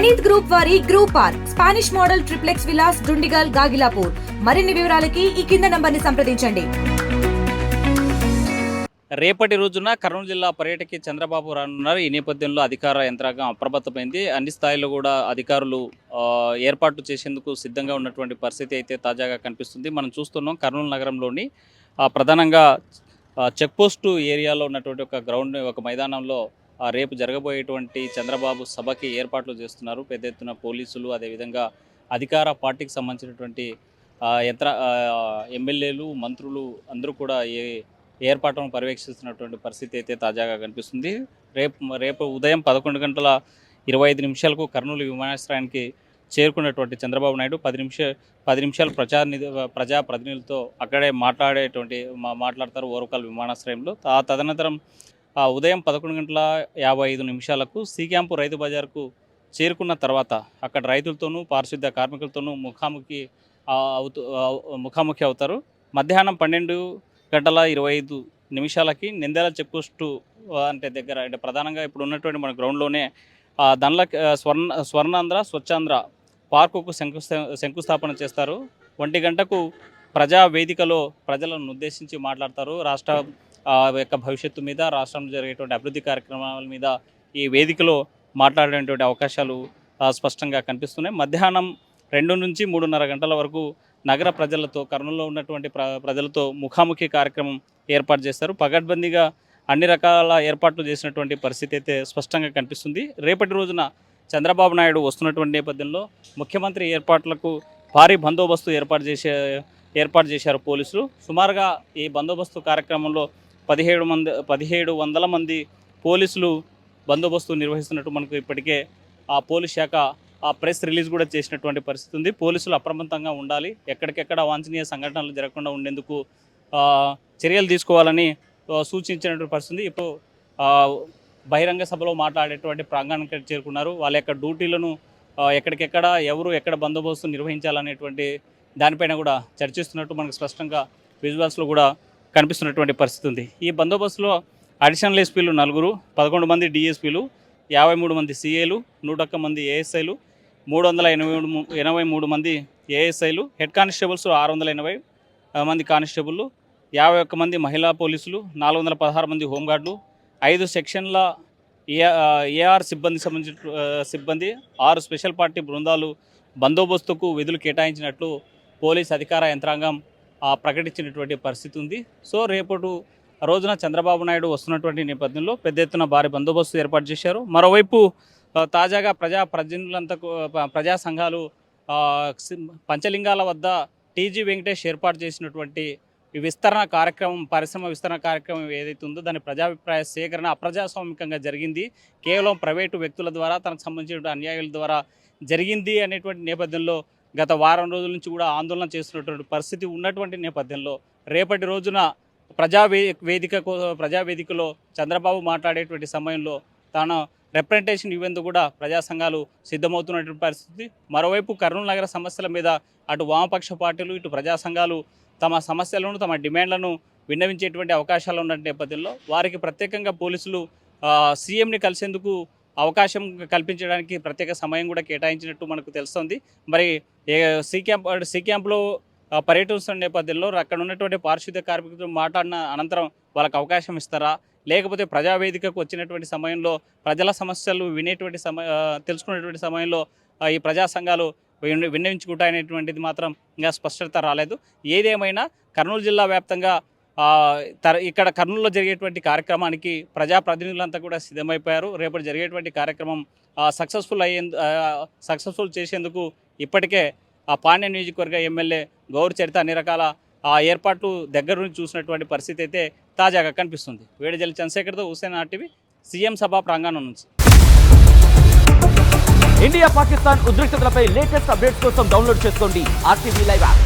Praneeth group వారి group park Spanish model triplex Vilas Dundigal Gagillapur. మరిన్ని వివరాలకి ఈ కింద నంబర్ని సంప్రదించండి. రేపటి రోజున కర్నూలు జిల్లా పర్యటనకి చంద్రబాబు రానున్నారు. ఈ నేపథ్యంలో అధికార యంత్రాంగం అప్రమత్తమైంది. అన్ని స్థాయిలో కూడా అధికారులు ఏర్పాటు చేసేందుకు సిద్ధంగా ఉన్నటువంటి పరిస్థితి అయితే తాజాగా కనిపిస్తుంది. మనం చూస్తున్నాం కర్నూలు నగరంలోని ప్రధానంగా చెక్పోస్టు ఏరియాలో ఉన్నటువంటి ఒక మైదానంలో రేపు జరగబోయేటువంటి చంద్రబాబు సభకి ఏర్పాట్లు చేస్తున్నారు. పెద్ద ఎత్తున పోలీసులు, అదేవిధంగా అధికార పార్టీకి సంబంధించినటువంటి ఎమ్మెల్యేలు, మంత్రులు అందరూ కూడా ఏర్పాట్లను పర్యవేక్షిస్తున్నటువంటి పరిస్థితి అయితే తాజాగా కనిపిస్తుంది. రేపు ఉదయం 11:25 కర్నూలు విమానాశ్రయానికి చేరుకున్నటువంటి చంద్రబాబు నాయుడు 10 నిమిషాలు ప్రజాప్రతినిధులతో అక్కడే మాట్లాడతారు ఓరకల్ విమానాశ్రయంలో. తదనంతరం ఉదయం 11:55 సి క్యాంపు రైతు బజార్కు చేరుకున్న తర్వాత అక్కడ రైతులతోనూ పారిశుద్ధ్య కార్మికులతోనూ ముఖాముఖి అవుతారు. మధ్యాహ్నం 12:25 నిందెల చెక్పోస్టు దగ్గర ప్రధానంగా ఇప్పుడు ఉన్నటువంటి మన గ్రౌండ్లోనే దండ్ల స్వర్ణాంధ్ర స్వచ్ఛాంధ్ర పార్కుకు శంకుస్థాపన చేస్తారు. 1 గంటకు ప్రజా వేదికలో ప్రజలను ఉద్దేశించి మాట్లాడతారు. రాష్ట్ర యొక్క భవిష్యత్తు మీద, రాష్ట్రంలో జరిగేటువంటి అభివృద్ధి కార్యక్రమాల మీద ఈ వేదికలో మాట్లాడేటువంటి అవకాశాలు స్పష్టంగా కనిపిస్తున్నాయి. మధ్యాహ్నం 2 నుంచి 3:30 గంటల వరకు నగర ప్రజలతో, కర్నూలులో ఉన్నటువంటి ప్రజలతో ముఖాముఖి కార్యక్రమం ఏర్పాటు చేస్తారు. పగడ్బందీగా అన్ని రకాల ఏర్పాట్లు చేసినటువంటి పరిస్థితి అయితే స్పష్టంగా కనిపిస్తుంది. రేపటి రోజున చంద్రబాబు నాయుడు వస్తున్నటువంటి నేపథ్యంలో ముఖ్యమంత్రి ఏర్పాట్లకు భారీ బందోబస్తు ఏర్పాటు చేశారు పోలీసులు. సుమారుగా ఈ బందోబస్తు కార్యక్రమంలో 1700 మంది పోలీసులు బందోబస్తు నిర్వహిస్తున్నట్టు మనకు ఇప్పటికే ఆ పోలీస్ శాఖ ప్రెస్ రిలీజ్ కూడా చేసినటువంటి పరిస్థితి ఉంది. పోలీసులు అప్రమత్తంగా ఉండాలి, ఎక్కడికెక్కడ అవాంఛనీయ సంఘటనలు జరగకుండా ఉండేందుకు చర్యలు తీసుకోవాలని సూచించినటువంటి పరిస్థితి. ఇప్పుడు బహిరంగ సభలో మాట్లాడేటువంటి ప్రాంగణానికి చేరుకున్నారు. వాళ్ళ యొక్క డ్యూటీలను ఎక్కడికెక్కడ ఎక్కడ బందోబస్తు నిర్వహించాలనేటువంటి దానిపైన కూడా చర్చిస్తున్నట్టు మనకు స్పష్టంగా విజువల్స్లో కూడా కనిపిస్తున్నటువంటి పరిస్థితి ఉంది. ఈ బందోబస్తులో అడిషనల్ ఎస్పీలు 4, 11 మంది డిఎస్పీలు, 53 మంది సిఏలు, 101 మంది ఏఎస్ఐలు, 383 మంది ఏఎస్ఐలు, హెడ్ కానిస్టేబుల్స్ 680 మంది కానిస్టేబుళ్ళు, 51 మంది మహిళా పోలీసులు, 416 మంది హోంగార్డులు, 5 సెక్షన్ల ఏఆర్ సిబ్బంది, 6 స్పెషల్ పార్టీ బృందాలు బందోబస్తుకు విధులు కేటాయించినట్లు పోలీస్ అధికార యంత్రాంగం ప్రకటించినటువంటి పరిస్థితి ఉంది. సో రేపటి రోజున చంద్రబాబు నాయుడు వస్తున్నటువంటి నేపథ్యంలో పెద్ద ఎత్తున భారీ బందోబస్తు ఏర్పాటు చేశారు. మరోవైపు తాజాగా ప్రజా సంఘాలు పంచలింగాల వద్ద టీజీ వెంకటేష్ ఏర్పాటు చేసినటువంటి పరిశ్రమ విస్తరణ కార్యక్రమం ఏదైతే ఉందో దాని ప్రజాభిప్రాయ సేకరణ అప్రజాస్వామికంగా జరిగింది, కేవలం ప్రైవేటు వ్యక్తుల ద్వారా, తనకు సంబంధించిన అన్యాయాల ద్వారా జరిగింది అనేటువంటి నేపథ్యంలో గత వారం రోజుల నుంచి కూడా ఆందోళన చేస్తున్నటువంటి పరిస్థితి ఉన్నటువంటి నేపథ్యంలో రేపటి రోజున ప్రజావేదికలో చంద్రబాబు మాట్లాడేటువంటి సమయంలో తాను రిప్రజెంటేషన్ ఇవ్వేందుకు కూడా ప్రజా సంఘాలు సిద్ధమవుతున్నటువంటి పరిస్థితి. మరోవైపు కర్నూలు నగర సమస్యల మీద అటు వామపక్ష పార్టీలు, ఇటు ప్రజా సంఘాలు తమ సమస్యలను, తమ డిమాండ్లను విన్నవించేటువంటి అవకాశాలు ఉన్న నేపథ్యంలో వారికి ప్రత్యేకంగా పోలీసులు సీఎంని కలిసేందుకు అవకాశం కల్పించడానికి ప్రత్యేక సమయం కూడా కేటాయించినట్టు మనకు తెలుస్తుంది. మరి సి క్యాంప్లో పర్యటిస్తున్న నేపథ్యంలో అక్కడ ఉన్నటువంటి పారిశుద్ధ్య కార్మికులతో మాట్లాడిన అనంతరం వాళ్ళకి అవకాశం ఇస్తారా, లేకపోతే ప్రజావేదికకు వచ్చినటువంటి సమయంలో ప్రజల సమస్యలు తెలుసుకునేటువంటి సమయంలో ఈ ప్రజా సంఘాలు విన్నవించుకుంటాయనేటువంటిది మాత్రం ఇంకా స్పష్టత రాలేదు. ఏదేమైనా కర్నూలు జిల్లా వ్యాప్తంగా ఇక్కడ కర్నూలులో జరిగేటువంటి కార్యక్రమానికి ప్రజాప్రతినిధులంతా కూడా సిద్ధమైపోయారు. రేపటి జరిగేటువంటి కార్యక్రమం సక్సెస్ఫుల్ చేసేందుకు ఇప్పటికే పాండ్య నియోజకవర్గ ఎమ్మెల్యే గౌరు చరిత అన్ని రకాల ఏర్పాట్లు దగ్గర నుంచి చూసినటువంటి పరిస్థితి అయితే తాజాగా కనిపిస్తుంది. వేడిజల్లి చంద్రశేఖర్తో హుస్సేన్ ఆర్టీవీ, సీఎం సభా ప్రాంగణం నుంచి. ఇండియా పాకిస్తాన్ ఉద్రిక్తతలపై లేటెస్ట్ అప్డేట్స్ కోసం డౌన్లోడ్ చేసుకోండి RTV లైవ్ యాప్.